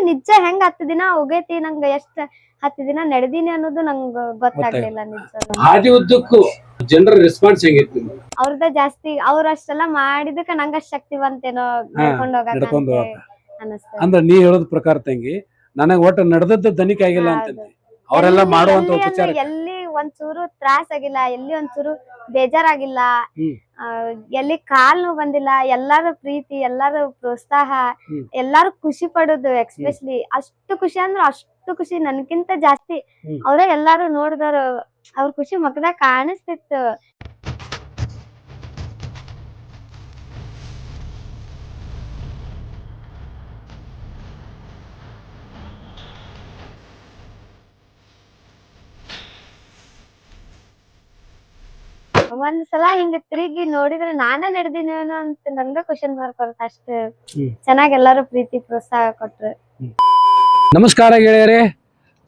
ನಿಜ ಹೆಂಗ್ 10 ದಿನ ಹೋಗೈತಿ ನಂಗ ಎಷ್ಟ್ 10 ದಿನ ನಡೆದೀನಿ ಅನ್ನೋದು ನಂಗ ಗೊತ್ತಾಗ್ಲಿಲ್ಲ ನಿಜ ಹಾದಿ ಉದ್ದಕ್ಕೂ ಜನರ ರೆಸ್ಪಾನ್ಸ್ ಹೆಂಗಿತ್ತು ಅವ್ರದ ಜಾಸ್ತಿ ಅವ್ರಷ್ಟೆಲ್ಲ ಮಾಡಿದಕ್ಕ ನಂಗ ಶಕ್ತಿವಂತೇನೋ ನಡ್ಕೊಂಡ್ ನಡ್ಕೊಂಡು ಹೋಗಕ್ ಅನಸ್ತದ ಅಂದ್ರೆ ನೀ ಹೇಳೋದ್ ಪ್ರಕಾರ ತಂಗಿ ನನಗ್ ಒಟ್ಟು ನಡೆದದ್ದು ದನಿಕ ಆಗಿಲ್ಲ ಅಂತ ಅವರೆಲ್ಲ ಮಾಡುವಂತ ಉಪಚಾರ ಎಲ್ಲಿ ಒಂಚೂರು ತ್ರಾಸ ಆಗಿಲ್ಲ ಎಲ್ಲಿ ಒಂಚೂರು ಬೇಜಾರಾಗಿಲ್ಲ ಎಲ್ಲಿ ಕಾಲ್ ನೋವು ಬಂದಿಲ್ಲ ಎಲ್ಲಾರು ಪ್ರೀತಿ ಎಲ್ಲಾರು ಪ್ರೋತ್ಸಾಹ ಎಲ್ಲಾರು ಖುಷಿ ಪಡೋದು ಎಕ್ಸ್ಪೆಷಲಿ ಅಷ್ಟು ಖುಷಿ ಅಂದ್ರೆ ಅಷ್ಟು ಖುಷಿ ನನ್ಕಿಂತ ಜಾಸ್ತಿ ಅವ್ರ ಎಲ್ಲಾರು ನೋಡಿದಾರ ಅವ್ರ ಖುಷಿ ಮಕದಾಗ ಕಾಣಿಸ್ತಿತ್ತು ಒಂದ್ಸಲ ಹಿಂಗ ತಿರುಗಿ ನೋಡಿದ್ರೆ ನಾನ ನಡೆದಿನೇನೋ ಅಂತ ನಂಗ ಕ್ವಶನ್ ಮಾರ್ಕ್ ಬರುತ್ತೆ ಅಷ್ಟು ಚೆನ್ನಾಗಿ ಎಲ್ಲಾರು ಪ್ರೀತಿ ಪ್ರೋತ್ಸಾಹ ಕೊಟ್ರು ನಮಸ್ಕಾರ ಗೆಳೆಯರೇ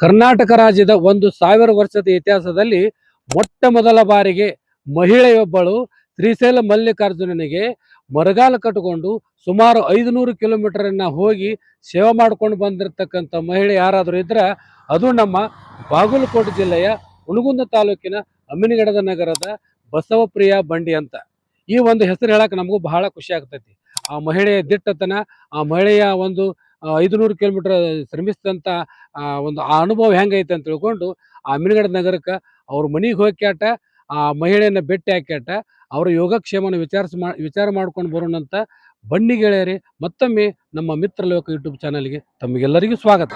ಕರ್ನಾಟಕ ರಾಜ್ಯದ 1000 ವರ್ಷದ ಇತಿಹಾಸದಲ್ಲಿ ಮೊಟ್ಟ ಮೊದಲ ಬಾರಿಗೆ ಮಹಿಳೆಯೊಬ್ಬಳು ಶ್ರೀಶೈಲ ಮಲ್ಲಿಕಾರ್ಜುನನಿಗೆ ಮರಗಾಲ ಕಟ್ಟಿಕೊಂಡು ಸುಮಾರು 500 ಕಿಲೋಮೀಟರನ್ನ ಹೋಗಿ ಸೇವೆ ಮಾಡ್ಕೊಂಡು ಬಂದಿರತಕ್ಕಂಥ ಮಹಿಳೆ ಯಾರಾದರೂ ಇದ್ರೆ ಅದು ನಮ್ಮ ಬಾಗಲಕೋಟೆ ಜಿಲ್ಲೆಯ ಹುನಗುಂದ ತಾಲೂಕಿನ ಅಮ್ಮಿನಗಡದ ನಗರದ ಬಸವಪ್ರಿಯ ಬಂಡಿ ಅಂತ ಈ ಒಂದು ಹೆಸರು ಹೇಳಕ್ ನಮಗೂ ಬಹಳ ಖುಷಿ ಆಗ್ತೈತಿ ಆ ಮಹಿಳೆಯ ದಿಟ್ಟತನ ಆ ಮಹಿಳೆಯ ಒಂದು 500 ಕಿಲೋಮೀಟರ್ ಶ್ರಮಿಸಿದಂತ ಒಂದು ಆ ಅನುಭವ ಹೆಂಗೈತೆ ಅಂತ ತಿಳ್ಕೊಂಡು ಆ ಅಮ್ಮಿನಗಡ ನಗರಕ್ಕೆ ಅವ್ರ ಮನೆಗೆ ಹೋಗ್ಯಾಟ ಆ ಮಹಿಳೆಯನ್ನ ಭೇಟಿ ಹಾಕ್ಯಾಟ ಅವರ ಯೋಗಕ್ಷೇಮನ ವಿಚಾರ ಮಾಡ್ಕೊಂಡು ಬರೋಣಂತ ಬನ್ನಿ ಗೆಳೆಯರೇ ಮತ್ತೊಮ್ಮೆ ನಮ್ಮ ಮಿತ್ರ ಲೋಕ ಯೂಟ್ಯೂಬ್ ಚಾನಲ್ಗೆ ತಮಗೆಲ್ಲರಿಗೂ ಸ್ವಾಗತ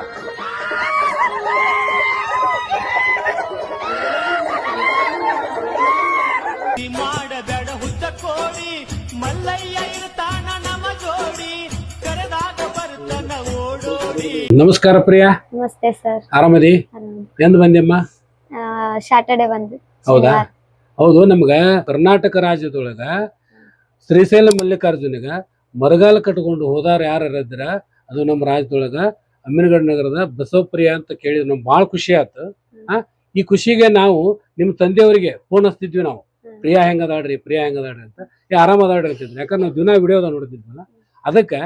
ನಮಸ್ಕಾರ ಪ್ರಿಯಾ ನಮಸ್ತೆ ಸರ್ ಆರಾಮದಿ ಎಂದ್ ಬಂದಿಯಮ್ಮ ಸ್ಯಾಟರ್ಡೆ ಬಂದು ಹೌದಾ ಹೌದು ನಮ್ಗ ಕರ್ನಾಟಕ ರಾಜ್ಯದೊಳಗ ಶ್ರೀಶೈಲ ಮಲ್ಲಿಕಾರ್ಜುನಿಗ ಮರಗಾಲ ಕಟ್ಕೊಂಡು ಹೋದಾರ ಯಾರಿದ್ರ ಅದು ನಮ್ಮ ರಾಜ್ಯದೊಳಗ ಅಮ್ಮಿನಗಡ ನಗರದ ಬಸವಪ್ರಿಯ ಅಂತ ಕೇಳಿದ್ ನಮ್ಗೆ ಬಹಳ ಖುಷಿ ಆಯ್ತು ಈ ಖುಷಿಗೆ ನಾವು ನಿಮ್ಮ ತಂದೆಯವರಿಗೆ ಫೋನ್ ಹಚ್ತಿದ್ವಿ ನಾವು ಪ್ರಿಯಾ ಹೆಂಗದಾಡ್ರಿ ಅಂತ ಆರಾಮದಾಡ್ರಿ ಅಂತಿದ್ವಿ ಯಾಕಂದ್ರೆ ನಾವು ದಿನ ವಿಡಿಯೋದ ನೋಡ್ತಿದ್ವಲ್ಲ ಅದಕ್ಕೆ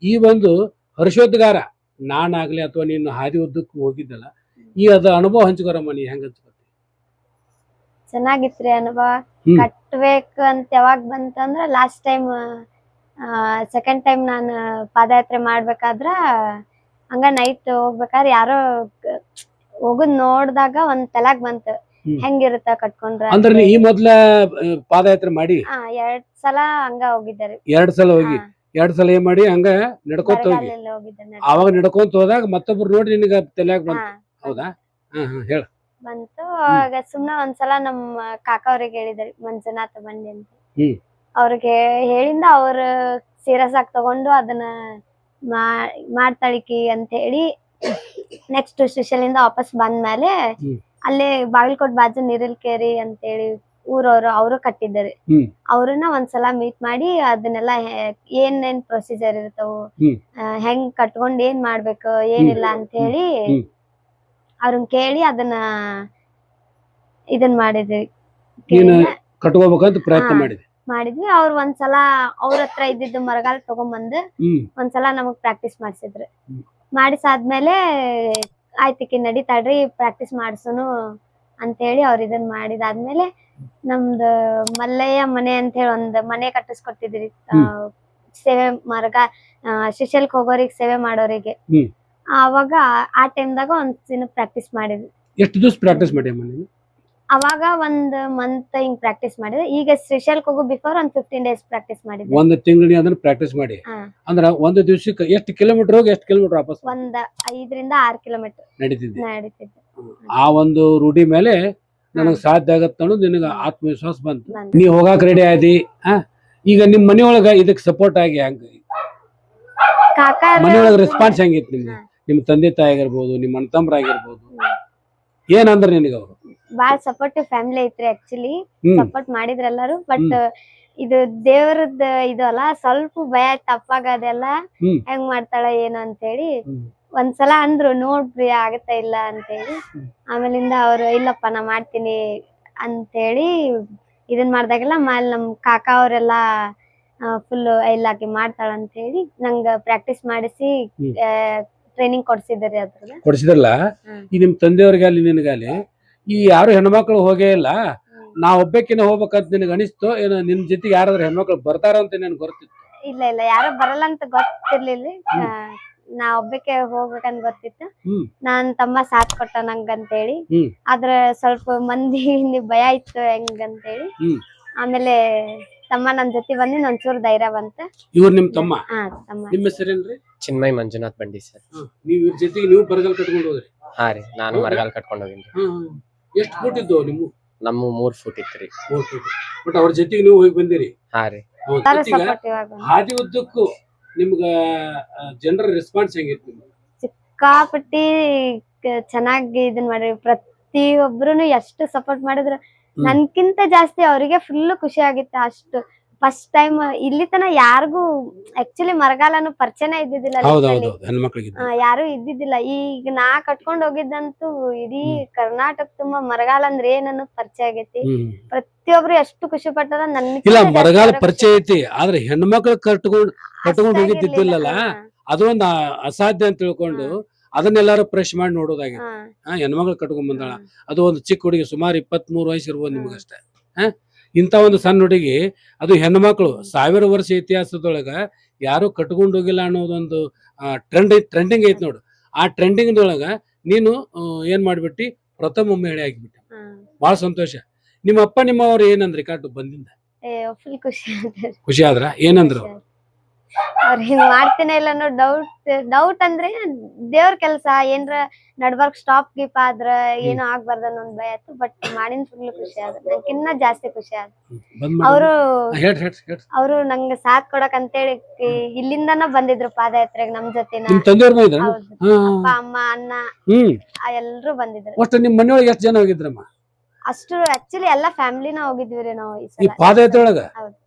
ಈ ಒಂದು ಹರ್ಷೋದ್ಗಾರ ನಾನಾಗ್ಲಿ ಅಥವಾ ನೀನು ಹಾದಿ ಉದ್ದಕ್ಕೂ ಹೋಗಿದ್ದಲ್ಲ ಈ ಅದ ಅನುಭವ ಹಂಚ್ಕೊರಮ್ಮ ನೀ ಹೆಂಗ ಹಂಚ್ಕೊತಿ ಚೆನ್ನಾಗಿತ್ರಿ ಅನುಭವ ಕಟ್ಬೇಕು ಅಂತ ಯಾವಾಗ ಬಂತಂದ್ರ ಲಾಸ್ಟ್ ಟೈಮ್ ಸೆಕೆಂಡ್ ಟೈಮ್ ನಾನು ಪಾದಯಾತ್ರೆ ಮಾಡ್ಬೇಕಾದ್ರ ಹಂಗ ನೈಟ್ ಹೋಗ್ಬೇಕಾದ್ರೆ ಯಾರೋ ಹೋಗುದ್ ನೋಡ್ದಾಗ ಒಂದ್ ತಲೆಗ್ ಬಂತು ಹೆಂಗಿರುತ್ತ ಕಟ್ಕೊಂಡ್ರ ಅಂದ್ರೆ ಈ ಮೊದ್ಲ ಪಾದಯಾತ್ರೆ ಮಾಡಿ 2 ಸಲ ಹಂಗ ಹೋಗಿದ್ದಾರೆ 2 ಸಲ ಹೋಗಿ 2 ಸಲ ಏನ್ ಮಾಡಿ ಹಂಗ ನಡ್ಕೊಂತ ಹೋಗಿ ಅವಾಗ ನಡ್ಕೊಂತ ಹೋದಾಗ ಮತ್ತೊಬ್ರು ನೋಡಿ ನಿನಗ ತಲೆಯಾಗ ಬಂತು ಹೌದಾ ಹೇಳ ಬಂತು ಆಗ ಸುಮ್ನ ಒಂದ್ಸಲ ನಮ್ಮ ಕಾಕ ಅವ್ರಿಗೆ ಹೇಳಿದ್ರಿ ಮಂಜುನಾಥ ಬಂಡಿ ಅಂತ ಅವ್ರಿಗೆ ಹೇಳಿಂದ ಅವ್ರ ಸೀರಿಯಸ್ ಆಗಿ ತಗೊಂಡು ಅದನ್ನ ಮಾಡ್ತಾಳಿಕಿ ಅಂತ ಹೇಳಿ ನೆಕ್ಸ್ಟ್ ಶ್ರೀಶೈಲಿಂದ ವಾಪಸ್ ಬಂದ್ಮೇಲೆ ಅಲ್ಲೇ ಬಾಗಲಕೋಟ್ ಬಾಜು ನೀರಲ್ಕೇರಿ ಅಂತ ಹೇಳಿ ಊರವ್ರು ಅವರು ಕಟ್ಟಿದ್ದಾರೆ ಅವ್ರನ್ನ ಒಂದ್ಸಲ ಮೀಟ್ ಮಾಡಿ ಅದನ್ನೆಲ್ಲ ಏನೇನ್ ಪ್ರೊಸೀಜರ್ ಇರ್ತಾವು ಹೆಂಗ್ ಕಟ್ಕೊಂಡ್ ಏನ್ ಮಾಡ್ಬೇಕು ಏನಿಲ್ಲ ಅಂತ ಹೇಳಿ ಅವ್ರನ್ನ ಕೇಳಿ ಇದನ್ ಮಾಡಿದ್ವಿ ಕಟ್ಕೋಬೇಕಂತ ಪ್ರಯತ್ನ ಮಾಡಿದ್ವಿ ಅವ್ರ ಒಂದ್ಸಲ ಅವ್ರ ಹತ್ರ ಇದ್ದಿದ್ದು ಮರಗಾಲ ತಗೊಂಡ್ಬಂದು ಒಂದ್ಸಲ ನಮಗ್ ಪ್ರಾಕ್ಟೀಸ್ ಮಾಡ್ಸಿದ್ರು ಮಾಡಿಸಾದ್ಮೇಲೆ ಆಯ್ತಿಕಿ ನಡೀತಾಳ್ರಿ ಪ್ರಾಕ್ಟೀಸ್ ಮಾಡ್ಸುನು ಅಂತ ಹೇಳಿ ಅವ್ರ ಇದನ್ ಮಾಡಿದಾದ್ಮೇಲೆ ನಮ್ದು ಮಲ್ಲಯ್ಯ ಮನೆ ಅಂತ ಹೇಳಿ ಒಂದ್ ಮನೆ ಕಟ್ಟಿಸ್ಕೊಟ್ಟಿದ್ರಿ ಸೇವೆ ಶ್ರೀಶೈಲಕ್ಕೆ ಹೋಗೋರಿಗೆ ಸೇವೆ ಮಾಡೋರಿಗೆ ಅವಾಗ ಆ ಟೈಮ್ದಾಗ ಒಂದ್ ದಿನ ಪ್ರಾಕ್ಟೀಸ್ ಮಾಡಿದ್ವಿ ಎಷ್ಟು ದಿವಸ ಪ್ರಾಕ್ಟೀಸ್ ಮಾಡಿ ಅವಾಗ 1 ಮಂತ್ ಹಿಂಗ್ ಪ್ರಾಕ್ಟೀಸ್ ಮಾಡಿದ್ವಿ ಈಗ ಶ್ರೀಶೈಲಕ್ಕೆ ಹೋಗೋ ಬಿಫೋರ್ 15 ಡೇಸ್ ಪ್ರಾಕ್ಟೀಸ್ ಮಾಡಿದ್ವಿ 1 ತಿಂಗಳು ಅದನ್ನ ಪ್ರಾಕ್ಟೀಸ್ ಮಾಡಿ ಅಂದ್ರ ಒಂದು ದಿವಸಕ್ಕೆ ಎಷ್ಟು ಕಿಲೋಮೀಟರ್ ಹೋಗಿ ಎಷ್ಟು ಕಿಲೋಮೀಟರ್ ವಾಪಸ್ 5 ರಿಂದ 6 ಕಿಲೋಮೀಟರ್ ನಡೀತಿದ್ದೆ ಆ ಒಂದು ರೂಢಿ ಮೇಲೆ ನನಗೆ ಸಾಧ್ಯ ಆಗತ್ತ ಅನ್ನೋದು ನಿನಗ ಆತ್ಮವಿಶ್ವಾಸ ಬಂತು ನೀ ಹೋಗಾಕ ರೆಡಿ ಆದಿ ಈಗ ನಿಮ್ ಮನೆಯೊಳಗ ಇದಕ್ ಸಪೋರ್ಟ್ ಆಗಿ ಹಂಗ ಮನೆಯೊಳಗ ರೆಸ್ಪಾನ್ಸ್ ಹೆಂಗಿತ್ತು ನಿಮ್ಗೆ ನಿಮ್ ತಂದೆ ತಾಯಿ ಆಗಿರ್ಬೋದು ನಿಮ್ ಅಣ್ಣ ತಮ್ಮರ ಆಗಿರ್ಬೋದು ಏನಂದ್ರ ನಿನಗ ಅವರು ಬಾಳ್ ಸಪೋರ್ಟಿವ್ ಫ್ಯಾಮಿಲಿ ಐತ್ರಿ ಆಕ್ಚುಲಿ ಸಪೋರ್ಟ್ ಮಾಡಿದ್ರ ಎಲ್ಲಾರು ಬಟ್ ಇದು ದೇವರದ್ ಇದು ಅಲ್ಲ ಸ್ವಲ್ಪ ಭಯ ತಪ್ಪಾಗದೆಲ್ಲ ಹೆಂಗ್ ಮಾಡ್ತಾಳ ಏನು ಅಂತ ಹೇಳಿ ಒಂದ್ಸಲ ಅಂದ್ರು ನೋಡ್ರಿ ಆಗತ್ತ ಇಲ್ಲ ಅಂತ ಹೇಳಿ ಆಮೇಲಿಂದ ಅವ್ರು ಇಲ್ಲಪ್ಪ ನಾ ಮಾಡ್ತೀನಿ ಅಂತ ಹೇಳಿ ಇದನ್ ಮಾಡ್ದಾಗೆಲ್ಲ ನಮ್ ಕಾಕ ಅವ್ರೆಲ್ಲಾ ಫುಲ್ ಇಲ್ಲಾಕಿ ಮಾಡ್ತಾಳ ಅಂತ ಹೇಳಿ ನಂಗ ಪ್ರಾಕ್ಟೀಸ್ ಮಾಡಿಸಿ ಟ್ರೈನಿಂಗ್ ಕೊಡ್ಸಿದ್ರಿ ಅದ್ರದ್ದು. ಕೊಡಿಸಿದ್ರಲ್ಲ. ಈ ನಿಮ್ ತಂದೆಯವ್ರಿಗೆ ಅಲ್ಲಿ ನಿನಗಾಲಿ ಈ ಯಾರು ಹೆಣ್ಮಕ್ಳು ಹೋಗೇ ಇಲ್ಲ, ನಾ ಒಬ್ಬಾಕಿನ ಹೋಗ್ಬೇಕಂತ ನಿನಗೆ ಅನಿಸ್ತು ಏನೋ? ನಿನ್ ಜೊತೆಗೆ ಯಾರಾದ್ರೂ ಹೆಣ್ಮಕ್ಳು ಬರ್ತಾರ ಅಂತ ನನ್ಗೆ ಗೊತ್ತಿತ್ತು? ಇಲ್ಲ ಇಲ್ಲ, ಯಾರು ಬರಲ್ಲ ಅಂತ ಗೊತ್ತಿರ್ಲಿಲ್ಲ. ನಾ ಒಬ್ಬಕ್ಕೆ ಹೋಗ್ಬೇಕಂತ ಗೊತ್ತಿತ್ತು. ನಾನ್ ತಮ್ಮ ಸಾಥ್ ಕೊಟ್ಟ ನಂಗಂತೇಳಿ. ಆದ್ರ ಸ್ವಲ್ಪ ಮಂದಿ ಭಯ ಇತ್ತು ಹೆಂಗಂತೇಳಿ. ಆಮೇಲೆ ತಮ್ಮ ನನ್ ಜೊತೆ ಬಂದಿ ಒಂಚೂರು ಧೈರ್ಯ ಬಂತ. ಇವ್ರು ನಿಮ್ ತಮ್ಮ? ತಮ್ಮ. ನಿಮ್ಮ ಹೆಸರೇನ್ರಿ? ಚಿನ್ಮಯ್ ಮಂಜುನಾಥ್ ಬಂಡಿ ಸರ್. ನೀವ್ ಇವ್ರ ಜೊತೆಗೆ ನೀವು ಬರಗಾಲ ಕಟ್ಕೊಂಡು ಹೋದ್ರಿ? ಹಾ ರೀ, ನಾನು ಮರಗಾಲ್ ಕಟ್ಕೊಂಡ್ ಹೋಗಿನ್ರಿ. ಎಷ್ಟು ಫೂಟ್ ಇದ್ದವು ನಿಮ್ಮ? ನಮ್ಮ 3 ಫೂಟ್ ಇತ್ರಿ. 3 ಫೂಟ್. ಬಟ್ ಅವ್ರ ಜೊತೆಗೆ ನೀವು ಹೋಗಿ ಬಂದಿರಿ? ಹಾ ರೀ. ಹಾದಿ ಉದ್ದಕ್ಕೂ ನಿಮ್ಗ ಜನರ ರೆಸ್ಪಾನ್ಸ್ ಹೆಂಗಿತ್ತು? ಸಿಕ್ಕಾಪಟ್ಟಿ ಚೆನ್ನಾಗಿ ಇದನ್ ಮಾಡ್ರಿ. ಪ್ರತಿಯೊಬ್ರುನು ಎಷ್ಟು ಸಪೋರ್ಟ್ ಮಾಡಿದ್ರು. ನನ್ಕಿಂತ ಜಾಸ್ತಿ ಅವ್ರಿಗೆ ಫುಲ್ ಖುಷಿ ಆಗಿತ್ತು. ಅಷ್ಟು ಫಸ್ಟ್ ಟೈಮ್ ಇಲ್ಲಿ ತನ ಯಾರಿಗೂ ಆಕ್ಚುಲಿ ಮರಗಾಲನು ಪರಿಚಯನೇ ಇದ್ದಿದ್ದಿಲ್ಲ. ಯಾರು ಇದ್ದಿದ್ದಿಲ್ಲ. ಈಗ ನಾ ಕಟ್ಕೊಂಡ್ ಹೋಗಿದ್ದಂತೂ ಇಡೀ ಕರ್ನಾಟಕ ತುಂಬಾ ಮರಗಾಲ ಅಂದ್ರೆ ಏನನ್ನು ಪರಿಚಯ ಆಗೈತಿ. ಪ್ರತಿಯೊಬ್ರು ಎಷ್ಟು ಖುಷಿ ಪಟ್ಟಾರ. ಇಲ್ಲ, ಮರಗಾಲ ಪರಿಚಯ ಐತಿ, ಆದ್ರೆ ಹೆಣ್ಮಕ್ಳು ಕಟ್ಕೊಂಡು ಹೋಗಿದ್ದಿಲ್ಲಲ್ಲ, ಅದೊಂದು ಅಸಾಧ್ಯ ಅಂತ ತಿಳ್ಕೊಂಡು ಅದನ್ನೆಲ್ಲಾರು ಫ್ರೆಶ್ ಮಾಡಿ ನೋಡೋದಾಗಿತ್ತು. ಹೆಣ್ಮಕ್ಳು ಕಟ್ಕೊಂಡ್ ಬಂದಾಳ, ಅದು ಒಂದು ಚಿಕ್ಕ ಹುಡುಗಿ, ಸುಮಾರು 23 ವಯಸ್ಸು ಇರ್ಬೋದು ನಿಮಗಷ್ಟೇ. ಇಂತ ಒಂದು ಸಣ್ಣ ಹುಡುಗಿ, ಅದು ಹೆಣ್ಮಕ್ಳು 1000 ವರ್ಷ ಇತಿಹಾಸದೊಳಗ ಯಾರು ಕಟ್ಕೊಂಡು ಹೋಗಿಲ್ಲ ಅನ್ನೋದೊಂದು ಟ್ರೆಂಡಿಂಗ್ ಐತಿ ನೋಡು. ಆ ಟ್ರೆಂಡಿಂಗ್ ಒಳಗ ನೀನು ಏನ್ ಮಾಡ್ಬಿಟ್ಟಿ, ಪ್ರಥಮ ಮಹಿಳೆ ಆಗಿಬಿಟ್ಟಿ. ಬಹಳ ಸಂತೋಷ. ನಿಮ್ಮ ಅಪ್ಪ ನಿಮ್ಮವ್ರು ಏನಂದ್ರಿ ಕಾಟು ಬಂದಿಂದ? ಫುಲ್ ಖುಷಿ ಆದ್ರ? ಏನಂದ್ರು? ಅವ್ರ ಹಿಂಗ್ ಮಾಡ್ತೀನಿ ಇಲ್ಲ ಅನ್ನೋ ಡೌಟ್ ಅಂದ್ರೆ ದೇವ್ರ ಕೆಲ್ಸ ಏನ್ರ ನಡ್ಬರ್ಕ್ ಸ್ಟಾಪ್ ಗೀಪ್ ಆದ್ರ ಏನೋ ಆಗ್ಬಾರ್ದ ಅನ್ನೋ ಒಂದ್ ಭಯ ಆಯ್ತು. ಬಟ್ ಮಾಡಿನ ಫುಲ್ ಖುಷಿ ಆದ್ರ. ನಂಗಿನ್ನ ಜಾಸ್ತಿ ಖುಷಿ ಆಯ್ತು. ಅವರು ನಂಗೆ ಸಾಥ್ ಕೊಡಕ್ ಅಂತೇಳಿ ಇಲ್ಲಿಂದನ ಬಂದಿದ್ರು ಪಾದಯಾತ್ರೆಗೆ ನಮ್ ಜೊತೆನ. ಅಪ್ಪ ಅಮ್ಮ ಅಣ್ಣ ಎಲ್ರು ಬಂದಿದ್ರು. ಒಟ್ಟು ನಿಮ್ ಮನೆಯೊಳಗೆ ಎಷ್ಟು ಜನ ಹೋಗಿದ್ರಮ್ಮ? ಅಷ್ಟು ಆಕ್ಚುಲಿ ಎಲ್ಲಾ ಫ್ಯಾಮಿಲಿನ ಹೋಗಿದ್ವಿ ನಾವು ಈ ಪಾದಯಾತ್ರೆ ಒಳಗ.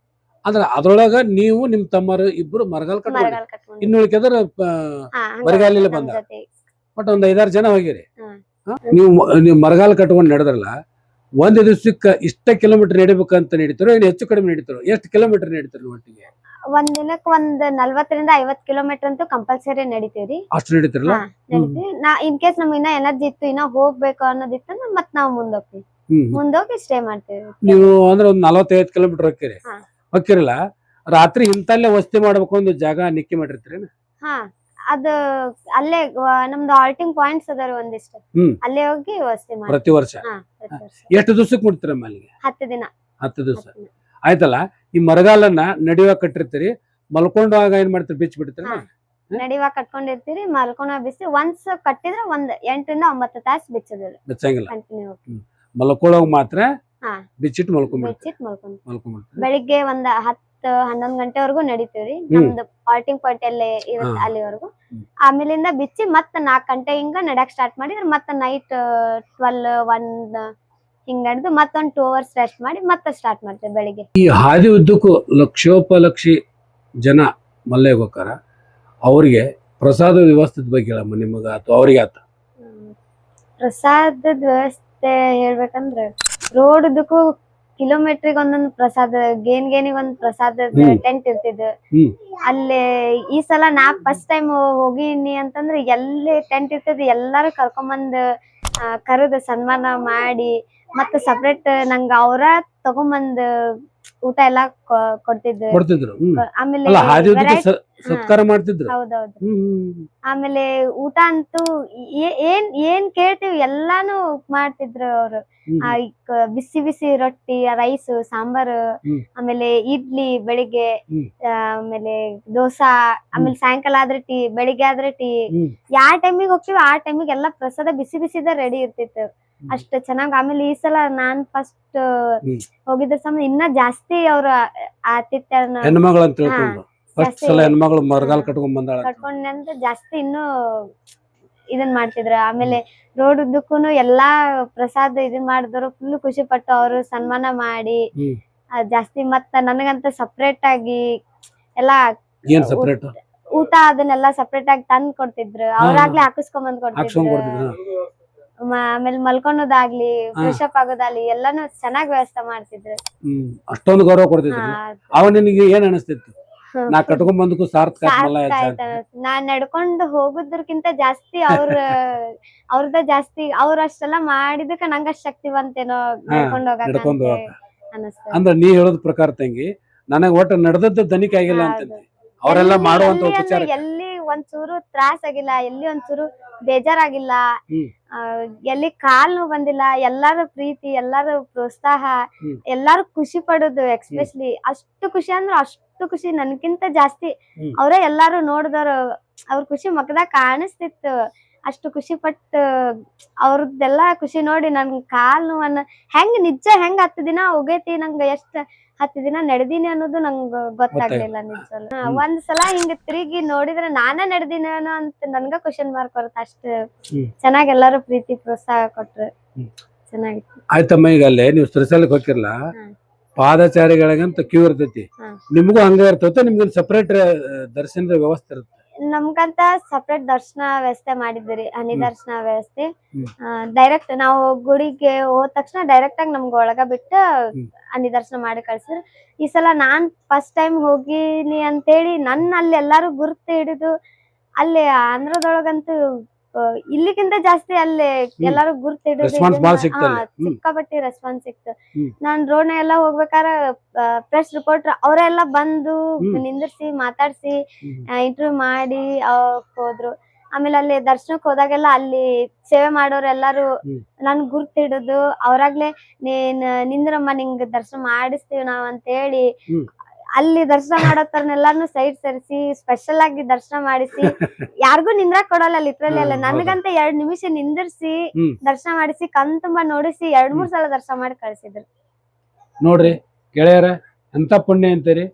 ಅಂದ್ರೆ ಅದ್ರೊಳಗ ನೀವು ನಿಮ್ ತಮ್ಮರು ಇಬ್ರು ಮರಗಾಲ್ ಕಟ್ಕೊಂಡು, ಇನ್ನು ಉಳಿಕೆದ್ರ ಬರಗಾಲಿಲ್ಲ ಬಂದ. ಬಟ್ ಒಂದ್ 5-6 ಜನ ಹೋಗಿರಿ. ನೀವು ಮರಗಾಲ್ ಕಟ್ಕೊಂಡು ನಡೆದ್ರಲ್ಲ, ಒಂದ್ ದಿವಸಕ್ಕೆ ಇಷ್ಟ ಕಿಲೋಮೀಟರ್ ನಡಿಬೇಕಂತ ನಡೀತಾರೋ ಏನು ಹೆಚ್ಚು ಕಡಿಮೆ ನಡೀತಾರೋ? ಎಷ್ಟು ಕಿಲೋಮೀಟರ್ ನಡೀತಾರ ಒಟ್ಟಿಗೆ? ಒಂದ್ ದಿನಕ್ಕೆ 40 ರಿಂದ 50 ಕಿಲೋಮೀಟರ್ ಅಂತೂ ಕಂಪಲ್ಸರಿ ನಡಿತೀವ್ರಿ. ಅಷ್ಟು ನಡೀತಿರಲ್ಲ? ಇನ್ ಕೇಸ್ ನಮ್ಗೆ ಇನ್ನ ಎನರ್ಜಿ ಇತ್ತು, ಇನ್ನ ಹೋಗ್ಬೇಕು ಅನ್ನೋದಿತ್ತು ಮತ್ ನಾವ್ ಮುಂದೋಗ್ತೀವಿ. ಮುಂದೋಗಿ ಸ್ಟೇ ಮಾಡ್ತೀವಿ. ನೀವು ಅಂದ್ರೆ ಒಂದ್ 45 ಕಿಲೋಮೀಟರ್ ಹೋಗ್ತಿರಲ್ಲ, ರಾತ್ರಿ ಇಂತಲ್ಲೇ ವಸತಿ ಮಾಡ್ಬೇಕು ಒಂದು ಜಾಗ ನಿಕ್ಕಿ ಮಾಡಿರ್ತೀರಿ? ಅದು ಅಲ್ಲೇ ನಮ್ದು ಹಾಲ್ಟಿಂಗ್ ಪಾಯಿಂಟ್ಸ್ ಅದಾರ ಒಂದಿಷ್ಟು, ಅಲ್ಲೇ ಹೋಗಿ ವಸತಿ ಮಾಡಿ ಪ್ರತಿ ವರ್ಷ. ಎಷ್ಟು ದಿವಸಕ್ಕೆ ಮುಟ್ತೀರಮ್ಮ ಅಲ್ಲಿಗೆ? 10 ದಿನ. 10 ದಿವಸ ಆಯ್ತಲ್ಲ. ಈ ಮರಗಾಲನ್ನ ನಡೆಯುವಾಗ ಕಟ್ಟಿರ್ತೀರಿ, ಮಲ್ಕೊಂಡಾಗ ಏನ್ ಮಾಡ್ತೀರಿ? ಬಿಚ್ಚಿ ಬಿಡ್ತೀರಿ? ನಡೆಯುವಾಗ ಕಟ್ಕೊಂಡಿರ್ತೀರಿ, ಮಲ್ಕೊಂಡ ಬಿಸಿ. ಒನ್ಸ್ ಕಟ್ಟಿದ್ರೆ 8 ರಿಂದ 9 ತಾಸು ಬಿಚ್ಚೋದಿಲ್ಲ, ಬಿಚ್ಚಂಗಿಲ್ಲ. ಮಲ್ಕೊಳ್ಳೋವಾಗ ಮಾತ್ರ ಬಿಚ್ಚಿಟ್ಟು ಮಲ್ಕೊಂಡ್ಬಿಡ್ತೀರಿ. ಬೆಳಿಗ್ಗೆ ಒಂದ್ 10-11 ಗಂಟೆವರೆಗೂ ನಡಿತೀವ್ರಿ. ನಮ್ದು ಪಾರ್ಟಿಂಗ್ ಪಾಯಿಂಟ್ ಎಲ್ಲೇ ಇರುತ್ತೆ ಅಲ್ಲಿವರೆಗೂ. ಆಮೇಲಿಂದ ಬಿಚ್ಚಿ ಮತ್ತ 4 ಗಂಟೆ ಹಿಂಗ ನಡ್ಯಾಕ್ ಸ್ಟಾರ್ಟ್ ಮಾಡಿದ್ರೆ ಮತ್ತೆ ನೈಟ್ 12-1 ಹಿಂಗ್ ನಡೆದು ಮತ್ತೊಂದ್ 2 ಅವರ್ಸ್ ರೆಸ್ಟ್ ಮಾಡಿ ಮತ್ತೆ ಸ್ಟಾರ್ಟ್ ಮಾಡ್ತೇವೆ ಬೆಳಿಗ್ಗೆ. ಈ ಹಾದಿ ಉದ್ದಕ್ಕೂ ಲಕ್ಷೋಪಲಕ್ಷಿ ಜನ ಮಲ್ಲೆಗೆ ಹೋಗಾರ, ಅವ್ರಿಗೆ ಪ್ರಸಾದ ವ್ಯವಸ್ಥೆ ಬಗ್ಗೆ ಹೇಳಮ್ಮ, ನಿಮಗ ಅಥವಾ ಅವ್ರಿಗೆ ಆತ? ಪ್ರಸಾದದ ವ್ಯವಸ್ಥೆ ಹೇಳ್ಬೇಕಂದ್ರೆ ರೋಡ್ ಉದ್ದಕ್ಕೂ ಕಿಲೋಮೀಟರ್ಗೆ ಒಂದೊಂದು ಪ್ರಸಾದ, ಗೇನಿಗೆ ಒಂದ್ ಪ್ರಸಾದ ಟೆಂಟ್ ಇರ್ತಿದ್. ಅಲ್ಲಿ ಈ ಸಲ ನಾ ಫಸ್ಟ್ ಟೈಮ್ ಹೋಗಿನಿ ಅಂತಂದ್ರೆ ಎಲ್ಲಿ ಟೆಂಟ್ ಇರ್ತದ ಎಲ್ಲಾರು ಕರ್ಕೊಂಬಂದ್ ಕರೆದು ಸನ್ಮಾನ ಮಾಡಿ ಮತ್ತೆ ಸಪ್ರೇಟ್ ನಂಗ ಅವ್ರ ತಗೊಂಬಂದ್ ಊಟ ಎಲ್ಲಾ ಕೊಡ್ತಿದ್ರು. ಆಮೇಲೆ ಹೌದೌದು. ಆಮೇಲೆ ಊಟ ಅಂತೂ ಏನ್ ಕೇಳ್ತೀವಿ ಎಲ್ಲಾನು ಮಾಡ್ತಿದ್ರು ಅವ್ರು. ಬಿಸಿ ಬಿಸಿ ರೊಟ್ಟಿ, ರೈಸ್, ಸಾಂಬಾರು, ಆಮೇಲೆ ಇಡ್ಲಿ ಬೆಳಿಗ್ಗೆ, ಆಮೇಲೆ ದೋಸಾ, ಆಮೇಲೆ ಸಾಯಂಕಾಲ ಆದ್ರೆ ಟೀ, ಬೆಳಿಗ್ಗೆ ಆದ್ರೆ ಟೀ. ಯಾವ ಟೈಮಿಗೆ ಹೋಗ್ತೀವಿ ಆ ಟೈಮಿಗೆ ಎಲ್ಲಾ ಪ್ರಸಾದ ಬಿಸಿ ಬಿಸಿದ ರೆಡಿ ಇರ್ತಿತ್ತು. ಅಷ್ಟ ಚೆನ್ನಾಗ್. ಆಮೇಲೆ ಈ ಸಲ ನಾನ್ ಫಸ್ಟ್ ಹೋಗಿದ್ರ ಸಮಯ ಇನ್ನ ಜಾಸ್ತಿ ಅವ್ರ ಆತಿಥ್ಯ ಕಟ್ಕೊಂಡ್ ಜಾಸ್ತಿ ಇನ್ನು ಇದನ್ ಮಾಡ್ತಿದ್ರ. ಆಮೇಲೆ ರೋಡ್ ಉದ್ದಕ್ಕೂನು ಎಲ್ಲಾ ಪ್ರಸಾದ ಇದನ್ ಮಾಡಿದ್ರು ಫುಲ್ ಖುಷಿ ಪಟ್ಟು ಅವ್ರು ಸನ್ಮಾನ ಮಾಡಿ ಜಾಸ್ತಿ. ಮತ್ತ ನನಗಂತ ಸಪ್ರೇಟ್ ಆಗಿ ಎಲ್ಲಾ ಊಟ ಅದನ್ನೆಲ್ಲಾ ಸಪ್ರೇಟ್ ಆಗಿ ತಂದ್ ಕೊಡ್ತಿದ್ರು. ಅವ್ರಾಗ್ಲೇ ಹಾಕಿಸ್ಕೊಂಡ್ ಕೊಡ್ತಿದ್ರು. ಆಮೇಲೆ ಮಲ್ಕೊಳೋದಾಗ್ಲಿ, ಫ್ರೆಶ್ ಅಪ್ ಆಗೋದಾಗ್ಲಿ ಎಲ್ಲಾನು ಚೆನ್ನಾಗ್ ವ್ಯವಸ್ಥೆ ಮಾಡ್ತಿದ್ರು. ಅಷ್ಟೊಂದು ಗೌರವ ಕೊಡ್ತಿದ್ರು. ಅವ ನಿನಗೆ ಏನ್ ಅನಿಸ್ತಿತ್ತು? ನಾ ಕಟ್ಕೊಂಡ್ ಬಂದಕ್ಕೂ ಸಾರ್ಥಕ ಆತ್ಮಲ್ಲ ಸಾರ್ಥಕ ಆಯ್ತ. ನಾನ್ ನಡ್ಕೊಂಡು ಹೋಗುದ್ರಕ್ಕಿಂತ ಜಾಸ್ತಿ ಅವ್ರದ ಜಾಸ್ತಿ ಅವ್ರ ಅಷ್ಟೆಲ್ಲ ಮಾಡಿದಕ್ಕ ನಂಗ ಶಕ್ತಿವಂತೇನೋ ನಡ್ಕೊಂಡ್ ನಡ್ಕೊಂಡ್ ಹೋಗಕ ಹೋಗಾಕ. ಅನಸ್ತದ. ಅಂದ್ರ ನೀ ಹೇಳೋದ್ ಪ್ರಕಾರ ತಂಗಿ ನನಗ್ ಒಟ್ಟ ನಡೆದದ್ದು ದನಿಕ್ ಆಗಿಲ್ಲ ಅಂತಂದಿ. ಅವರೆಲ್ಲ ಮಾಡುವಂತ ಉಪಚಾರ ಎಲ್ಲಿ ಒಂಚೂರು ತ್ರಾಸ ಆಗಿಲ್ಲ, ಎಲ್ಲಿ ಒಂಚೂರು ಬೇಜಾರಾಗಿಲ್ಲ, ಎಲ್ಲಿ ಕಾಲ್ ನೋವು ಬಂದಿಲ್ಲ. ಎಲ್ಲಾರು ಪ್ರೀತಿ, ಎಲ್ಲಾರು ಪ್ರೋತ್ಸಾಹ, ಎಲ್ಲಾರು ಖುಷಿ ಪಡೋದು. ಎಕ್ಸ್ಪೆಷಲಿ ಅಷ್ಟು ಖುಷಿ ಅಂದ್ರ ಅಷ್ಟು ಖುಷಿ, ನನ್ಕಿಂತ ಜಾಸ್ತಿ ಅವ್ರೇ ಎಲ್ಲಾರು ನೋಡಿದವ್ರು. ಅವ್ರ ಖುಷಿ ಮಕದಾಗ ಕಾಣಿಸ್ತಿತ್ತು. ಅಷ್ಟು ಖುಷಿ ಪಟ್ಟು ಅವ್ರದ್ದೆಲ್ಲಾ ಖುಷಿ ನೋಡಿ ನನ್ ಕಾಲ್ ನೋವನ್ನ ನಿಜ ಹೆಂಗ್ 10 ದಿನ ಹೋಗೈತಿ, ನಂಗ ಎಷ್ಟ್ 10 ದಿನ ನಡೆದೀನಿ ಅನ್ನೋದು ನಂಗ ಗೊತ್ತಾಗ್ಲಿಲ್ಲ ನಿಜವಲ್ಲ. ಒಂದ್ಸಲ ಹಿಂಗ ತಿರುಗಿ ನೋಡಿದ್ರೆ ನಾನೇ ನಡೆದಿನೇನೋ ಅಂತ ನನ್ಗ ಕ್ವಶನ್ ಮಾರ್ಕ್ ಬರುತ್ತೆ. ಅಷ್ಟ್ ಚೆನ್ನಾಗಿ ಎಲ್ಲಾರು ಪ್ರೀತಿ ಪ್ರೋತ್ಸಾಹ ಕೊಟ್ರು. ಚೆನ್ನಾಗಿತ್ತು. ಆಯ್ತಮ್ಮ. ಈಗ ಅಲ್ಲೇ ನೀವು ಶ್ರೀಶೈಲಕ್ಕೆ ಹೋಗಿರಲ್ಲ, ಪಾದಚಾರಿಗಳಿಗಂತ ಕ್ಯೂ ಇರ್ತೈತಿ, ನಿಮ್ಗೂ ಹಂಗ ಇರ್ತೈತೆ? ನಿಮ್ಗೆ ಸಪರೇಟ್ ದರ್ಶನದ ವ್ಯವಸ್ಥೆ ಇರುತ್ತೆ? ನಮ್ಗಂತ ಸಪ್ರೇಟ್ ದರ್ಶನ ವ್ಯವಸ್ಥೆ ಮಾಡಿದ್ರಿ, ಹನಿ ದರ್ಶನ ವ್ಯವಸ್ಥೆ. ಡೈರೆಕ್ಟ್ ನಾವು ಗುಡಿಗೆ ಹೋದ ತಕ್ಷಣ ಡೈರೆಕ್ಟ್ ಆಗಿ ನಮ್ಗ ಒಳಗ ಬಿಟ್ಟು ಹನಿ ದರ್ಶನ ಮಾಡಿ ಕಳ್ಸಿದ್ರು. ಈ ಸಲ ನಾನ್ ಫಸ್ಟ್ ಟೈಮ್ ಹೋಗಿನಿ ಅಂತೇಳಿ ನನ್ನ ಅಲ್ಲಿ ಎಲ್ಲಾರು ಗುರುತು ಹಿಡಿದು, ಅಲ್ಲಿ ಆಂಧ್ರದೊಳಗಂತೂ ಇಲ್ಲಿಗಿಂತ ಜಾಸ್ತಿ ಅಲ್ಲಿ ಎಲ್ಲಾರು ಗುರುತು ಹಿಡಿದು ಸಿಕ್ಕಾಪಟ್ಟಿ ರೆಸ್ಪಾನ್ಸ್ ಸಿಕ್ತು. ನಾನ್ ರೋಡ್ ಎಲ್ಲ ಹೋಗ್ಬೇಕಾರ ಪ್ರೆಸ್ ರಿಪೋರ್ಟರ್ ಅವರೆಲ್ಲ ಬಂದು ನಿಂದಿರ್ಸಿ ಮಾತಾಡ್ಸಿ ಇಂಟರ್ವ್ಯೂ ಮಾಡಿ ಹೋದ್ರು. ಆಮೇಲೆ ಅಲ್ಲಿ ದರ್ಶನಕ್ ಹೋದಾಗೆಲ್ಲ ಅಲ್ಲಿ ಸೇವೆ ಮಾಡೋರು ಎಲ್ಲಾರು ನನ್ ಗುರ್ತ್ ಹಿಡಿದು ಅವ್ರಾಗ್ಲೇ ನಿಂದ್ರಮ್ಮ ನಿಂಗ್ ದರ್ಶನ ಮಾಡಿಸ್ತೀವಿ ನಾವ್ ಅಂತ ಹೇಳಿ ಅಲ್ಲಿ ದರ್ಶನ ಮಾಡೋತರ್ನೆಲ್ಲಾನು ಸೈಡ್ ಸರಿಸಿ ಸ್ಪೆಷಲ್ ಆಗಿ ದರ್ಶನ ಮಾಡಿಸಿ, ಯಾರಿಗೂ ನಿಂದ್ರಾಕ್ ಕೊಡಲ್ಲ ಲಿಟ್ರಲಿ. ಅಲ್ಲ ನನಗಂತ 2 ನಿಮಿಷ ನಿಂದಿರ್ಸಿ ದರ್ಶನ ಮಾಡಿಸಿ ಕಣ್ ತುಂಬಾ ನೋಡಿಸಿ 2-3 ಸಲ ದರ್ಶನ ಮಾಡಿ ಕಳ್ಸಿದ್ರು. ನೋಡ್ರಿ ಗೆಳೆಯರ, ಎಂತ ಪುಣ್ಯ ಅಂತೀರಿ.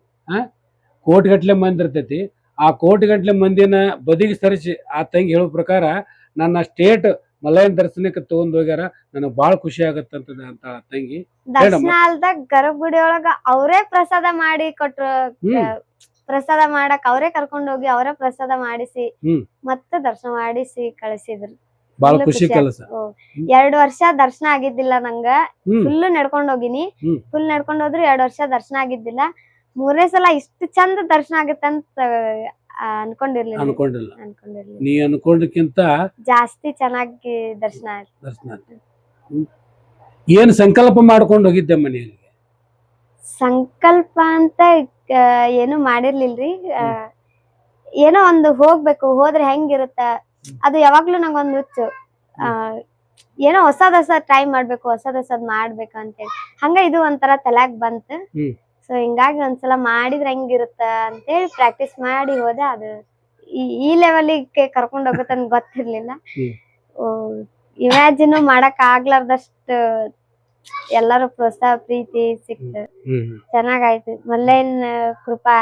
ಕೋಟಿಗಟ್ಲೆ ಮಂದಿ ಇರ್ತೈತಿ. ಆ ಕೋಟಿಗಟ್ಲೆ ಮಂದಿನ ಬದಿಗೆ ಸರಿಸಿ ಆ ತಂಗಿ ಹೇಳೋ ಪ್ರಕಾರ ನನ್ನ ಸ್ಟೇಟ್ ಮಲಯನ್ ದರ್ಶನಕ್ಕೆ ತಗೊಂಡ್ ಹೋಗ್ಯಾರ, ನನಗ್ ಬಾಳ ಖುಷಿ ಆಗತ್ತಂತ ಅಂತ ತಂಗಿ. ದರ್ಶನ ಅಲ್ದಾಗ ಗರ್ಭಗುಡಿ ಒಳಗ ಅವರೇ ಪ್ರಸಾದ ಮಾಡಿ ಕೊಟ್ರು. ಪ್ರಸಾದ ಮಾಡಕ್ ಅವರೇ ಕರ್ಕೊಂಡ್ ಹೋಗಿ ಅವರೇ ಪ್ರಸಾದ ಮಾಡಿಸಿ ಮತ್ತೆ ದರ್ಶನ ಮಾಡಿಸಿ ಕಳಿಸಿದ್ರು. ಬಾಳ ಖುಷಿ ಕೆಲಸ. 2 ವರ್ಷ ದರ್ಶನ ಆಗಿದ್ದಿಲ್ಲ ನಂಗ. ಫುಲ್ ನಡ್ಕೊಂಡ್ ಹೋಗಿನಿ. ಫುಲ್ ನಡ್ಕೊಂಡ್ ಹೋದ್ರು 2 ವರ್ಷ ದರ್ಶನ ಆಗಿದ್ದಿಲ್ಲ. 3ನೇ ಸಲ ಇಷ್ಟು ಚಂದ ದರ್ಶನ ಆಗತ್ತಂತ ಅನ್ಕೊಂಡಿರ್ಲಿಲ್ಲ. ನೀ ಅನ್ಕೊಂಡಕ್ಕಿಂತ ಜಾಸ್ತಿ ಚೆನ್ನಾಗಿ ದರ್ಶನ ಆಯ್ತು. ಏನ್ ಸಂಕಲ್ಪ ಮಾಡ್ಕೊಂಡು ಹೋಗಿದ್ದೆ ಮನೆಯಲ್ಲಿ? ಸಂಕಲ್ಪ ಅಂತ ಏನು ಮಾಡಿರ್ಲಿಲ್ರಿ. ಏನೋ ಒಂದು ಹೋಗ್ಬೇಕು, ಹೋದ್ರೆ ಹೆಂಗಿರುತ್ತ ಅದು ಯಾವಾಗ್ಲೂ ನಂಗೊಂದು ಹುಚ್ಚು. ಏನೋ ಹೊಸದ್ ಟ್ರೈ ಮಾಡ್ಬೇಕು, ಹೊಸದ್ ಮಾಡ್ಬೇಕು ಅಂತೇಳಿ ಹಂಗ ಇದು ಒಂಥರ ತಲ್ಯಾಗ್ ಬಂತ. ಸೊ ಹಿಂಗಾಗಿ ಒಂದ್ಸಲ ಮಾಡಿದ್ರೆ ಹೆಂಗಿರುತ್ತ ಅಂತೇಳಿ ಪ್ರಾಕ್ಟೀಸ್ ಮಾಡಿ ಹೋದೆ. ಅದು ಈ ಲೆವೆಲಿಗೆ ಕರ್ಕೊಂಡ್ ಹೋಗುತ್ತ ಗೊತ್ತಿರ್ಲಿಲ್ಲ. ಇಮ್ಯಾಜಿನ್ ಮಾಡಕ್ ಆಗ್ಲಾರ್ದಷ್ಟು ಎಲ್ಲಾರು ಪ್ರೋತ್ಸಾಹ ಪ್ರೀತಿ ಸಿಕ್ತು. ಚೆನ್ನಾಗಾಯ್ತು. ಮಲ್ಲೇನ್ ಕೃಪಾ.